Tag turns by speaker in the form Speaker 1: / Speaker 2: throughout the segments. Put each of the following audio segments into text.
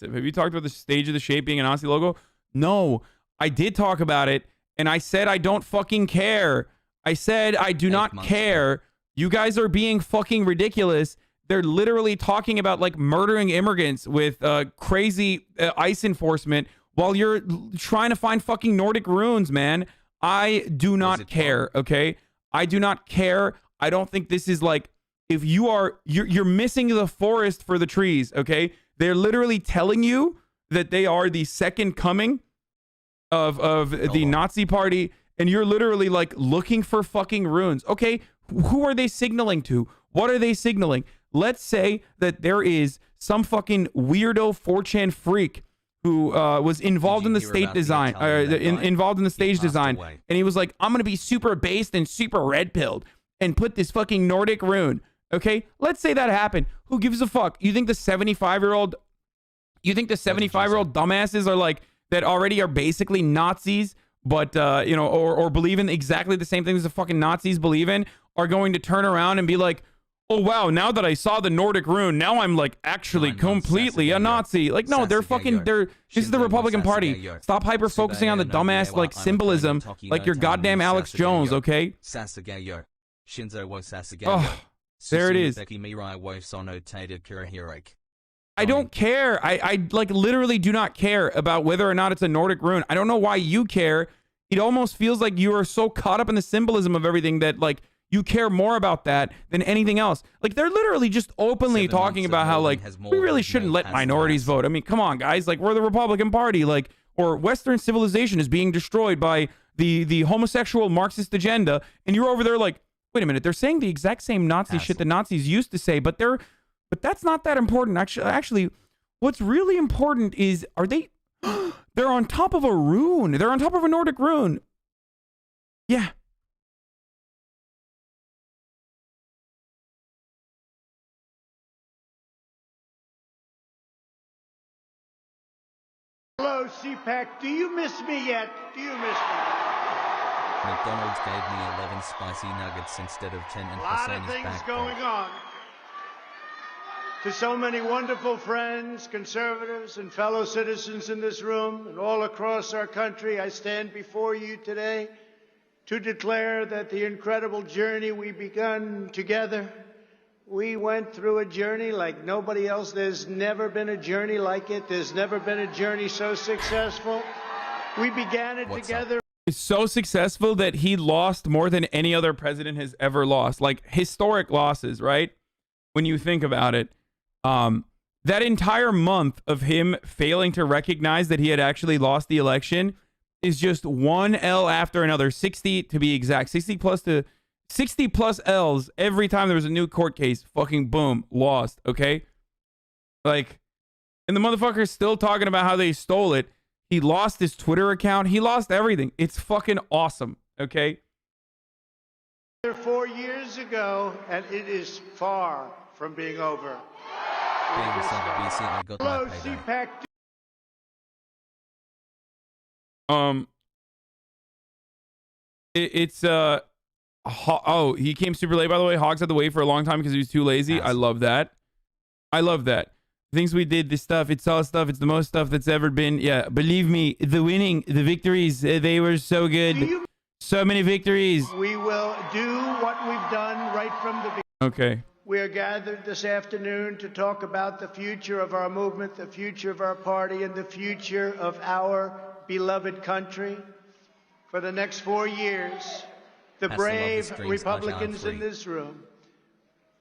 Speaker 1: Have you talked about the stage of the shape being a Nazi logo? No, I did talk about it, and I said I don't fucking care. I said I do not care. You guys are being fucking ridiculous. They're literally talking about like murdering immigrants with crazy ICE enforcement while you're trying to find fucking Nordic runes, man. I do not care, okay? I do not care. I don't think this is like, if you are, you're missing the forest for the trees, okay? They're literally telling you that they are the second coming of the Nazi party, and you're literally like looking for fucking runes. Okay, who are they signaling to? What are they signaling? Let's say that there is some fucking weirdo 4chan freak who was involved in the state design, involved in the stage design, and he was like, I'm gonna be super based and super red pilled and put this fucking Nordic rune. Okay, let's say that happened. Who gives a fuck? You think the 75-year-old, dumbasses are like that already are basically Nazis, but you know, or believe in exactly the same things the fucking Nazis believe in, are going to turn around and be like, oh wow, now that I saw the Nordic rune, now I'm like actually completely a Nazi. Like, no, they're fucking, this is the Republican Party. Stop hyper focusing on the dumbass like symbolism like you're goddamn Alex Jones, okay? Oh, there it is. I don't care. I like literally do not care about whether or not it's a Nordic rune. I don't know why you care. It almost feels like you are so caught up in the symbolism of everything that like you care more about that than anything else. Like they're literally just openly talking about how like we really shouldn't let minorities vote. I mean, come on, guys. Like we're the Republican Party, like, or Western civilization is being destroyed by the homosexual Marxist agenda, and you're over there like, wait a minute, they're saying the exact same Nazi shit the Nazis used to say, but that's not that important. Actually, what's really important is, are they, they're on top of a rune. They're on top of a Nordic rune. Yeah.
Speaker 2: Hello, CPAC. Do you miss me yet? Do you miss me?
Speaker 3: McDonald's gave me 11 spicy nuggets instead of 10 and
Speaker 2: a lot of things going on. To so many wonderful friends, conservatives, and fellow citizens in this room and all across our country, I stand before you today to declare that the incredible journey we begun together, we went through a journey like nobody else. There's never been a journey like it. There's never been a journey so successful. We began it together.
Speaker 1: It's so successful that he lost more than any other president has ever lost. Like historic losses, right? When you think about it. That entire month of him failing to recognize that he had actually lost the election is just one L after another. 60 to be exact. 60 plus L's every time there was a new court case. Fucking boom, lost. Okay, like, and the motherfucker's still talking about how they stole it. He lost his Twitter account. He lost everything. It's fucking awesome. Okay.
Speaker 2: 4 years ago, and it is far from being over. Hello, CPAC.
Speaker 1: Oh, he came super late, by the way. Hogs had to wait for a long time because he was too lazy. I love that. I love that. Things we did, this stuff, it's all stuff. It's the most stuff that's ever been. Yeah, believe me, the winning, the victories, they were so good. So many victories.
Speaker 2: We will do what we've done right from the beginning.
Speaker 1: Okay.
Speaker 2: We are gathered this afternoon to talk about the future of our movement, the future of our party, and the future of our beloved country. For the next 4 years, the brave Republicans in this room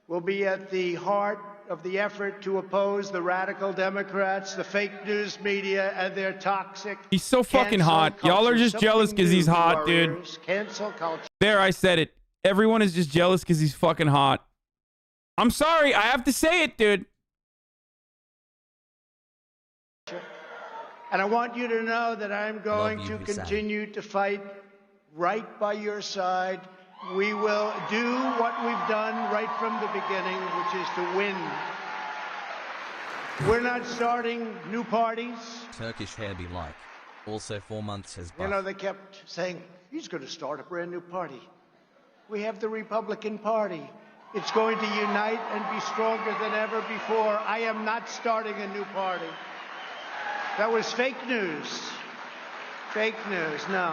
Speaker 2: will be at the heart of the effort to oppose the radical Democrats, the fake news media, and their toxic.
Speaker 1: He's so fucking hot. Y'all are just jealous because he's hot, dude.
Speaker 2: Cancel culture.
Speaker 1: There, I said it. Everyone is just jealous because he's fucking hot. I'm sorry, I have to say it, dude.
Speaker 2: And I want you to know that I'm going to continue to fight right by your side. We will do what we've done right from the beginning, which is to win. We're not starting new parties.
Speaker 3: Turkish hair be like. Also 4 months has
Speaker 2: You know, they kept saying, he's going to start a brand new party. We have the Republican Party. It's going to unite and be stronger than ever before. I am not starting a new party. That was fake news. Fake news, no.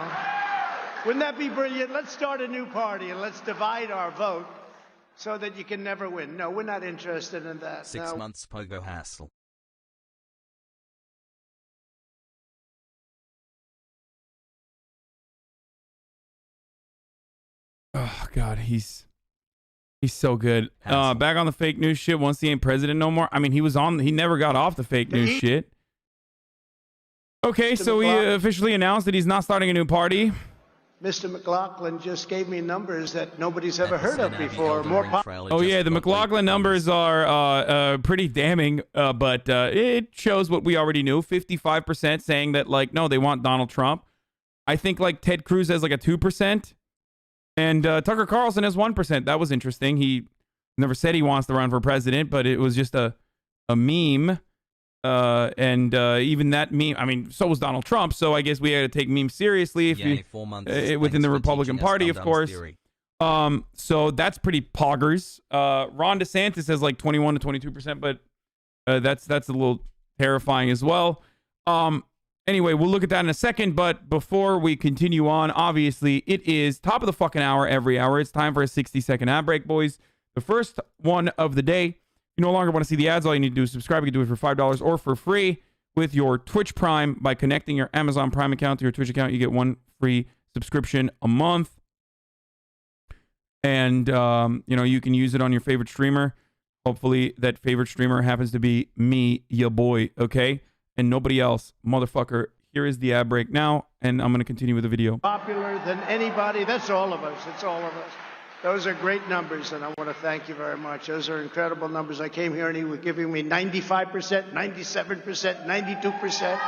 Speaker 2: Wouldn't that be brilliant? Let's start a new party and let's divide our vote so that you can never win. No, we're not interested in that.
Speaker 3: 6 months pogo hassle.
Speaker 1: Oh God, he's so good. Back on the fake news shit. Once he ain't president no more. I mean, he never got off the fake news shit. Okay, so he officially announced that he's not starting a new party.
Speaker 2: Mr. McLaughlin just gave me numbers that nobody's ever heard of before.
Speaker 1: Oh yeah, the McLaughlin numbers are pretty damning, but it shows what we already knew. 55% saying that, like, no, they want Donald Trump. I think like Ted Cruz has like a 2%, and Tucker Carlson has 1%. That was interesting. He never said he wants to run for president, but it was just a meme. And even that meme, I mean, so was Donald Trump, so I guess we had to take memes seriously if you,
Speaker 3: 4 months
Speaker 1: within the Republican Party, of course. So that's pretty poggers. Ron DeSantis has like 21 to 22%, but that's a little terrifying as well. Anyway, we'll look at that in a second, but before we continue on, obviously, it is top of the fucking hour every hour. It's time for a 60-second ad break, boys. The first one of the day. If you no longer want to see the ads, all you need to do is subscribe. You can do it for $5 or for free with your Twitch Prime by connecting your Amazon Prime account to your Twitch account. You get one free subscription a month. And, you can use it on your favorite streamer. Hopefully that favorite streamer happens to be me, your boy, okay? And nobody else. Motherfucker, here is the ad break now, and I'm going to continue with the video.
Speaker 2: Popular than anybody. That's all of us. It's all of us. Those are great numbers, and I want to thank you very much. Those are incredible numbers. I came here, and he was giving me 95%, 97%, 92%.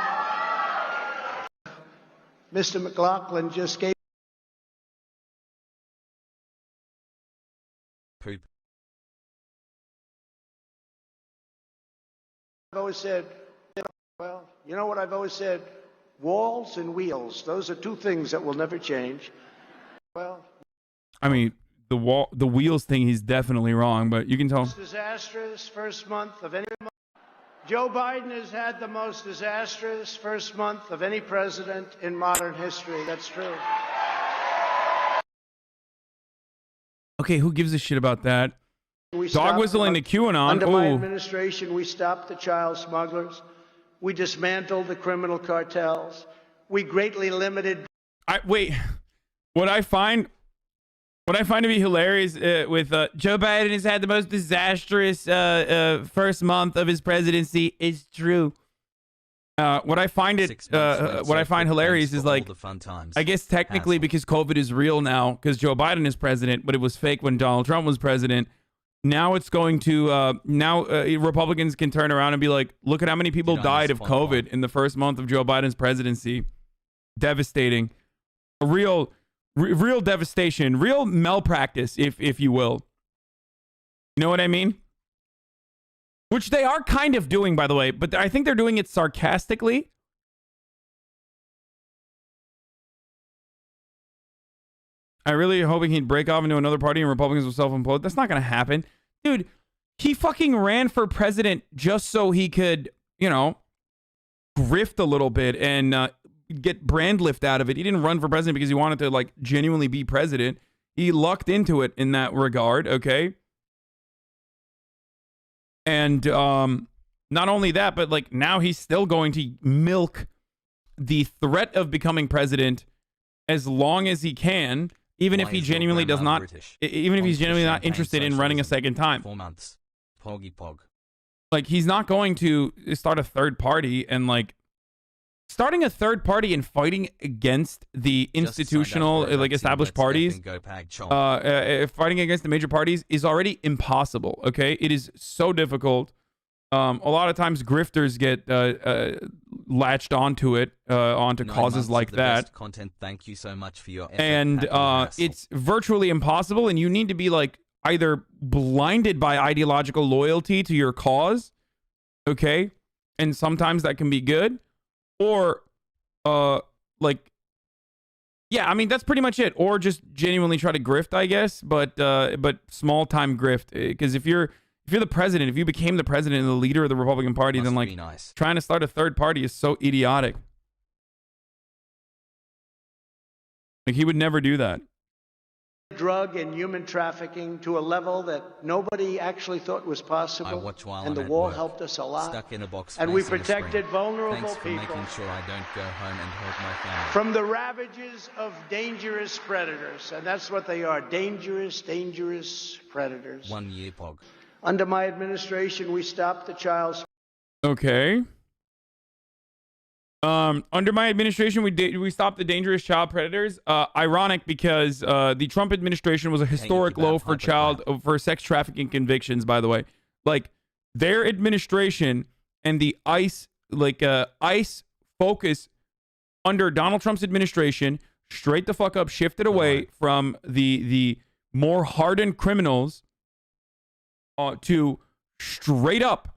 Speaker 2: Mr. McLaughlin just gave...
Speaker 3: Poop.
Speaker 2: I've always said, well, you know what I've always said? Walls and wheels. Those are two things that will never change. Well...
Speaker 1: I mean... The wheels thing, he's definitely wrong, but you can tell.
Speaker 2: Disastrous first month of any month. Joe Biden has had the most disastrous first month of any president in modern history. That's true.
Speaker 1: Okay, who gives a shit about that? Dog whistling the QAnon.
Speaker 2: Under my administration, we stopped the child smugglers. We dismantled the criminal cartels. We greatly limited. What I find to be hilarious with Joe Biden has had the most disastrous first month of his presidency is true. What I find hilarious is, like, I guess technically because COVID is real now because Joe Biden is president, but it was fake when Donald Trump was president. Now it's going to Republicans can turn around and be like, look at how many people died of COVID in the first month of Joe Biden's presidency. Devastating. A real devastation, real malpractice, if you will. You know what I mean? Which they are kind of doing, by the way, but I think they're doing it sarcastically. I really hoping he'd break off into another party and Republicans will self-implode. That's not going to happen. Dude, he fucking ran for president just so he could, grift a little bit and get brand lift out of it. He didn't run for president because he wanted to, like, genuinely be president. He lucked into it in that regard, okay? And not only that, but, like, now he's still going to milk the threat of becoming president as long as he can, even if he genuinely does not, even if he's genuinely not interested in running a second time.
Speaker 3: 4 months. Poggy pog.
Speaker 1: Like, he's not going to start a third party and, like, starting a third party and fighting against the institutional, like, established parties, fighting against the major parties is already impossible, okay? It is so difficult. A lot of times grifters get latched onto it, onto causes like that.
Speaker 3: Content. Thank you so much for your effort.
Speaker 1: And it's virtually impossible, and you need to be, like, either blinded by ideological loyalty to your cause, okay? And sometimes that can be good. Or, like, yeah, I mean, that's pretty much it. Or just genuinely try to grift, I guess. But small time grift, because if you're If you're the president, if you became the president and the leader of the Republican Party, then like trying to start a third party is so idiotic. Like he would never do that.
Speaker 2: Drug and human trafficking to a level that nobody actually thought was possible.
Speaker 3: I watch while
Speaker 2: and
Speaker 3: I'm
Speaker 2: the
Speaker 3: at
Speaker 2: war
Speaker 3: work,
Speaker 2: helped us a lot.
Speaker 3: Stuck in a box
Speaker 2: and we
Speaker 3: facing a
Speaker 2: protected
Speaker 3: screen.
Speaker 2: vulnerable
Speaker 3: Thanks for
Speaker 2: people
Speaker 3: making sure I don't go home and hurt my family.
Speaker 2: from the ravages of dangerous predators. And that's what they are, dangerous, dangerous predators.
Speaker 3: 1 year, Pog.
Speaker 2: Under my administration, we stopped the child.
Speaker 1: Okay. Under my administration, we stopped the dangerous child predators. Ironic because the Trump administration was a historic low for sex trafficking convictions. By the way, like their administration and the ICE focus under Donald Trump's administration, straight the fuck up, shifted away from the more hardened criminals to straight up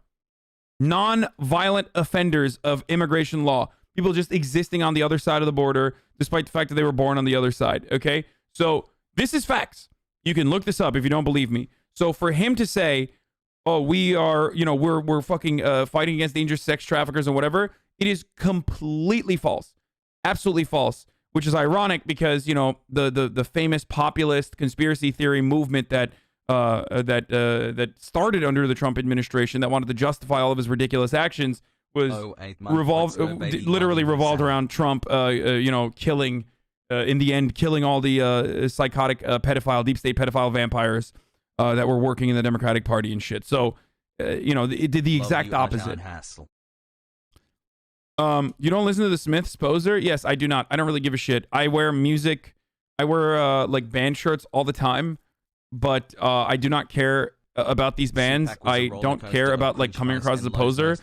Speaker 1: non-violent offenders of immigration law. People just existing on the other side of the border, despite the fact that they were born on the other side. Okay, so this is facts. You can look this up if you don't believe me. So for him to say, "Oh, we are, we're fucking fighting against dangerous sex traffickers and whatever," it is completely false, absolutely false. Which is ironic because the famous populist conspiracy theory movement that started under the Trump administration that wanted to justify all of his ridiculous actions was literally revolved around Trump, killing, in the end, killing all the psychotic deep state pedophile vampires that were working in the Democratic Party and shit. So, it did the exact opposite. You don't listen to the Smiths, poser? Yes, I do not. I don't really give a shit. I wear music. I wear like band shirts all the time, but I do not care about these bands. I don't care about like coming across as a poser.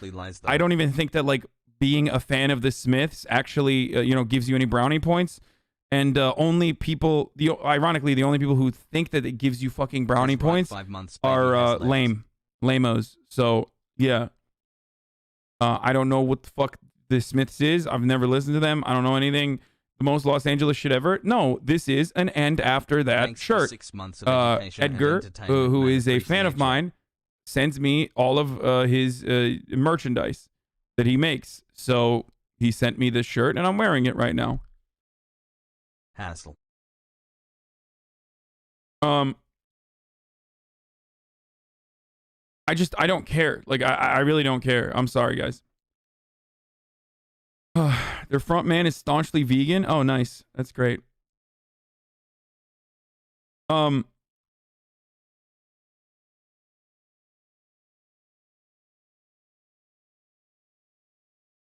Speaker 1: I don't even think that like being a fan of the Smiths actually gives you any brownie points. And only people, ironically, the only people who think that it gives you fucking brownie points are lamos. So yeah, I don't know what the fuck the Smiths is. I've never listened to them. I don't know anything. The most Los Angeles shit ever. No, this is an end after that shirt.
Speaker 3: 6 months of
Speaker 1: Edgar, who is a fan of mine, sends me all of his merchandise that he makes. So he sent me this shirt, and I'm wearing it right now.
Speaker 3: Hassle.
Speaker 1: I don't care. Like, I really don't care. I'm sorry, guys. Their front man is staunchly vegan. Oh, nice. That's great. By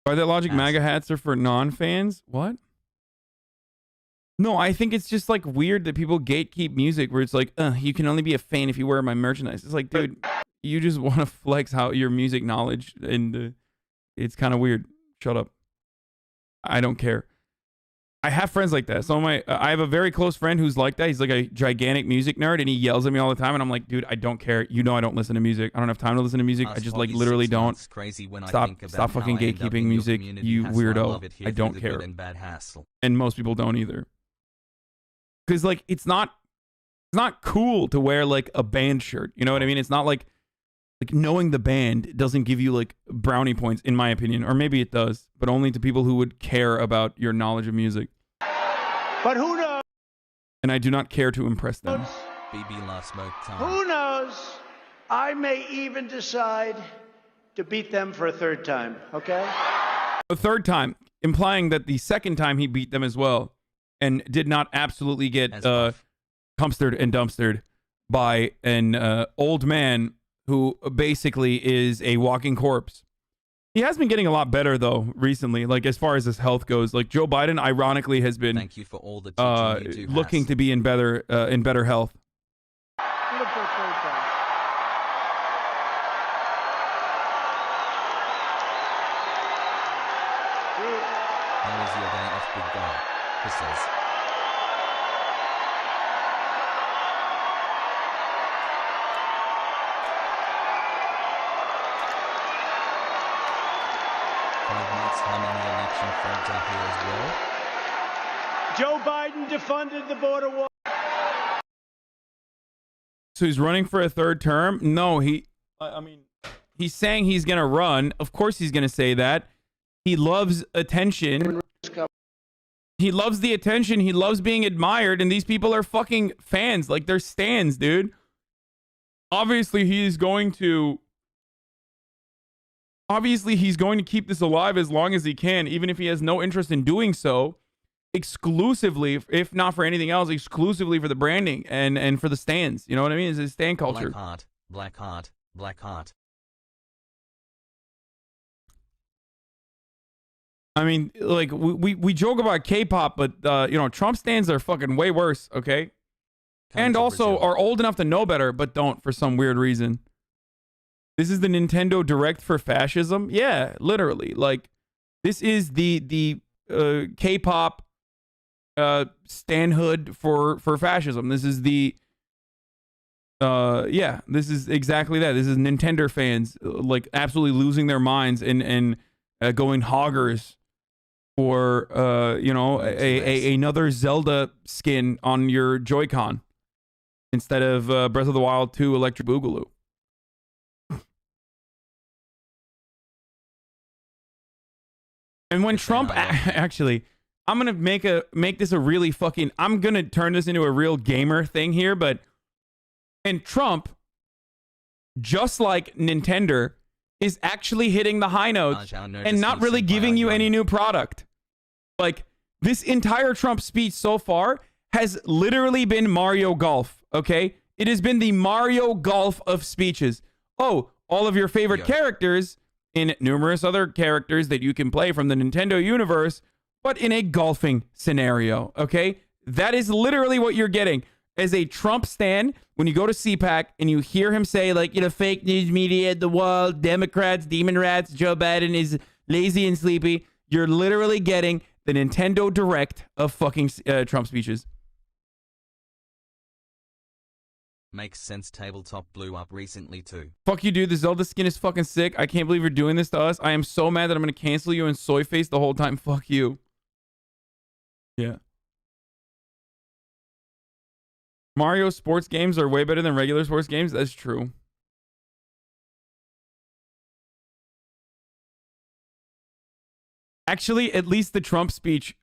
Speaker 1: that logic, MAGA hats are for non-fans? What? No, I think it's just like weird that people gatekeep music where it's like, you can only be a fan if you wear my merchandise. It's like, dude, you just want to flex your music knowledge, and it's kind of weird. Shut up. I don't care. I have friends like that. So I have a very close friend who's like that. He's like a gigantic music nerd, and he yells at me all the time, and I'm like, dude, I don't care. I don't listen to music. I don't have time to listen to music. I just like literally don't. Stop fucking gatekeeping music, you weirdo. I don't care. And most people don't either. Because like it's not cool to wear like a band shirt. You know what I mean? It's not like knowing the band doesn't give you like brownie points, in my opinion, or maybe it does, but only to people who would care about your knowledge of music.
Speaker 2: But who knows?
Speaker 1: And I do not care to impress them.
Speaker 3: BB last smoke time.
Speaker 2: Who knows? I may even decide to beat them for a third time. Okay?
Speaker 1: A third time, implying that the second time he beat them as well, and did not absolutely get dumpstered and dumpstered by an old man who basically is a walking corpse. He has been getting a lot better though recently, like as far as his health goes. Like Joe Biden, ironically, has been
Speaker 3: thank you for all the teaching you do,
Speaker 1: looking to be in better health.
Speaker 3: How was your day off, big guy? He says. How many election frauds are here as well?
Speaker 2: Joe Biden defunded the border wall.
Speaker 1: So he's running for a third term? No, I mean, he's saying he's going to run. Of course he's going to say that. He loves attention. He loves the attention. He loves being admired. And these people are fucking fans. Like, they're stans, dude. Obviously, he's going to keep this alive as long as he can, even if he has no interest in doing so, exclusively, if not for anything else, exclusively for the branding and for the stands. You know what I mean? It's a stand culture.
Speaker 3: Black heart, black heart, black heart.
Speaker 1: I mean, like, we joke about K-pop, but, you know, Trump stands are fucking way worse, okay? And also are old enough to know better, but don't for some weird reason. This is the Nintendo Direct for fascism? Yeah, literally. Like, this is the K-pop standhood for fascism. This is the yeah, this is exactly that. This is Nintendo fans like absolutely losing their minds and going hoggers for you know, another Zelda skin on your Joy-Con instead of Breath of the Wild 2 Electric Boogaloo. And when Trump actually, I'm gonna make this a really fucking, I'm gonna turn this into a real gamer thing here, but and Trump, just like Nintendo, is actually hitting the high notes and not really giving you any new product. Like, this entire Trump speech so far has literally been Mario Golf, okay? It has been the Mario Golf of speeches. Oh, all of your favorite characters in numerous other characters that you can play from the Nintendo universe, but in a golfing scenario, okay? That is literally what you're getting. As a Trump stan, when you go to CPAC and you hear him say, like, you know, fake news media at the wall, Democrats, demon rats, Joe Biden is lazy and sleepy, you're literally getting the Nintendo Direct of fucking Trump speeches.
Speaker 3: Makes sense. Tabletop blew up recently too.
Speaker 1: Fuck you, dude. The Zelda skin is fucking sick. I can't believe you're doing this to us. I am so mad that I'm going to cancel you and soy face the whole time. Fuck you. Yeah. Mario sports games are way better than regular sports games. That's true. Actually, at least the Trump speech,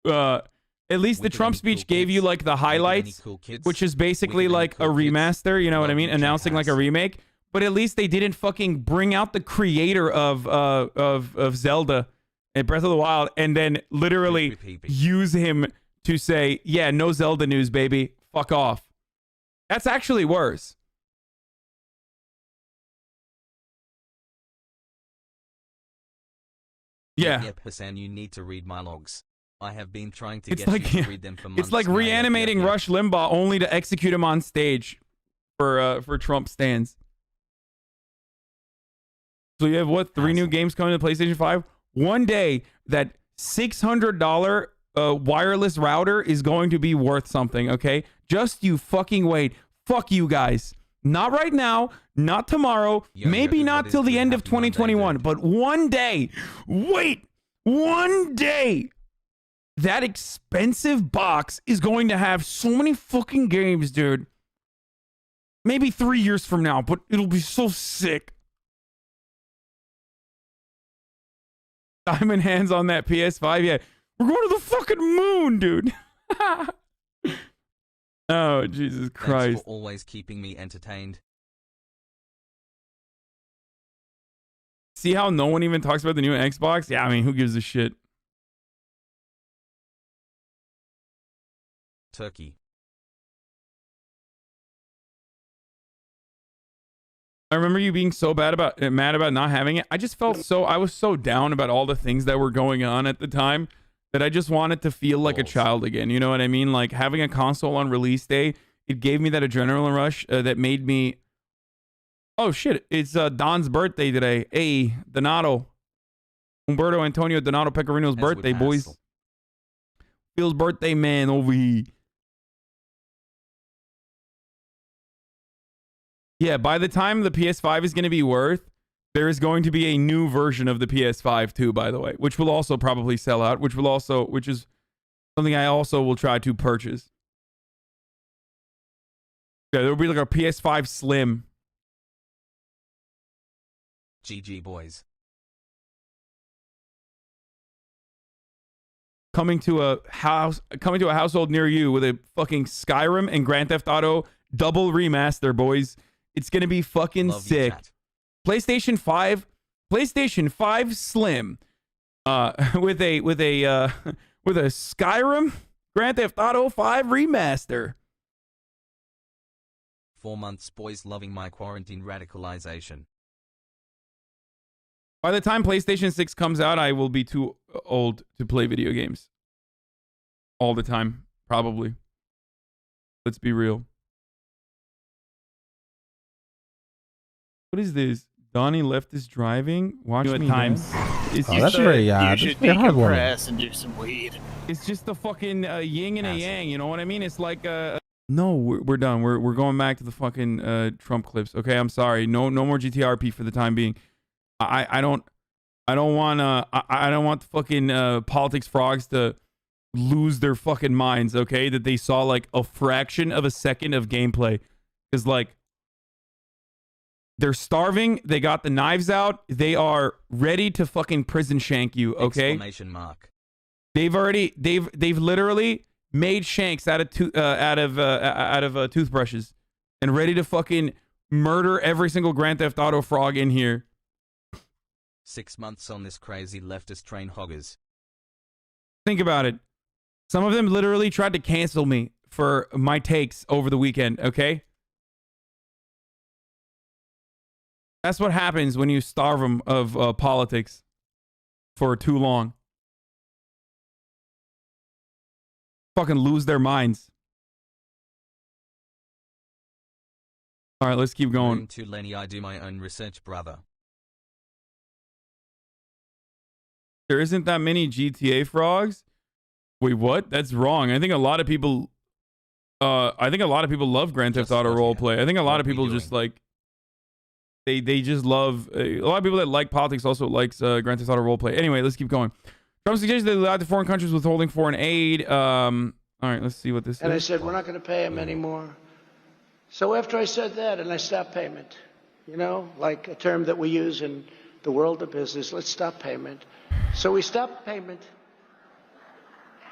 Speaker 1: gave you like the highlights, which is basically like a remaster, you know what I mean? Announcing like a remake. But at least they didn't fucking bring out the creator of Zelda and Breath of the Wild and then literally use him to say, yeah, no Zelda news, baby. Fuck off. That's actually worse. Yeah.
Speaker 3: Yep, Hasan, you need to read my logs. I have been trying to
Speaker 1: It's
Speaker 3: get
Speaker 1: like,
Speaker 3: you to read them for months.
Speaker 1: It's like
Speaker 3: now.
Speaker 1: reanimating
Speaker 3: Yep.
Speaker 1: Rush Limbaugh only to execute him on stage for Trump stands. So you have what, 3 new games coming to the PlayStation 5? One day that $600 wireless router is going to be worth something, okay? Just you fucking wait. Fuck you guys. Not right now, not tomorrow, maybe not till the end of 2021, but one day, wait, one day, that expensive box is going to have so many fucking games, dude. Maybe 3 years from now, but it'll be so sick. Diamond hands on that PS5, yeah. We're going to the fucking moon, dude. Oh, Jesus Christ.
Speaker 3: Thanks for always keeping me entertained.
Speaker 1: See how no one even talks about the new Xbox? Yeah, I mean, who gives a shit?
Speaker 3: Turkey.
Speaker 1: I remember you being so mad about not having it. I just felt I was so down about all the things that were going on at the time that I just wanted to feel like a child again. You know what I mean? Like having a console on release day, it gave me that adrenaline rush that made me. Oh shit! It's Don's birthday today. Hey, Donato, Umberto Antonio Donato Pecorino's birthday, boys. Phil's birthday, man, over here. Yeah, by the time the PS5 is going to be worth, there is going to be a new version of the PS5 too, by the way, which will also probably sell out, which is something I also will try to purchase. Yeah, there'll be like a PS5 Slim.
Speaker 3: GG boys.
Speaker 1: Coming to a household near you with a fucking Skyrim and Grand Theft Auto double remaster, boys. It's gonna be fucking
Speaker 3: Love you,
Speaker 1: sick.
Speaker 3: chat.
Speaker 1: PlayStation 5 Slim, with a Skyrim Grand Theft Auto 5 remaster.
Speaker 3: 4 months, boys. Loving my quarantine radicalization.
Speaker 1: By the time PlayStation 6 comes out, I will be too old to play video games. All the time, probably. Let's be real. What is this? Donnie left is driving. Watch me times. It's
Speaker 4: Oh,
Speaker 1: just
Speaker 4: that's very
Speaker 5: You should
Speaker 4: a hard one.
Speaker 5: decompress and do some weed.
Speaker 1: It's just the fucking yin and a yang. You know what I mean? It's like no, we're done. We're going back to the fucking Trump clips. Okay, I'm sorry. No more GTRP for the time being. I don't want the fucking politics frogs to lose their fucking minds. Okay, that they saw like a fraction of a second of gameplay, because like they're starving. They got the knives out. They are ready to fucking prison shank you. Okay.
Speaker 3: Exclamation mark.
Speaker 1: They've literally made shanks out of toothbrushes and ready to fucking murder every single Grand Theft Auto frog in here.
Speaker 3: 6 months on this crazy leftist train hoggers.
Speaker 1: Think about it. Some of them literally tried to cancel me for my takes over the weekend, okay? That's what happens when you starve them of politics for too long. Fucking lose their minds. All right, let's keep going.
Speaker 3: To Lenny, I do my own research, brother.
Speaker 1: There isn't that many GTA frogs. Wait, what? That's wrong. I think a lot of people love Grand Theft Auto roleplay. I think a lot of people just like they just love a lot of people that like politics also likes Grand Theft Auto roleplay. Anyway, let's keep going. Trump suggested they allowed the foreign countries withholding foreign aid. All right, let's see what this
Speaker 2: And I
Speaker 1: is.
Speaker 2: said, we're not going to pay him anymore. So after I said that, and I stopped payment, you know, like a term that we use in the world of business, let's stop payment. So we stopped payment.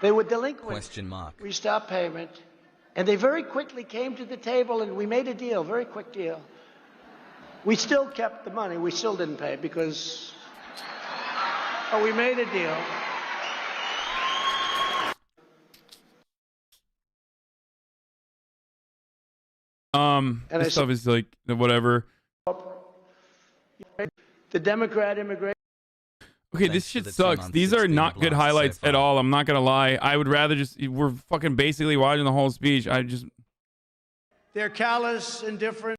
Speaker 2: They were delinquent.
Speaker 3: Question mark.
Speaker 2: We stopped payment. And they very quickly came to the table and we made a deal, very quick deal. We still kept the money. We still didn't pay because we made a deal.
Speaker 1: And this stuff is like whatever.
Speaker 2: The Democrat immigration.
Speaker 1: Okay, this shit sucks. These are not good highlights at all. I'm not gonna lie. I would rather we're fucking basically watching the whole speech.
Speaker 2: They're callous, indifferent.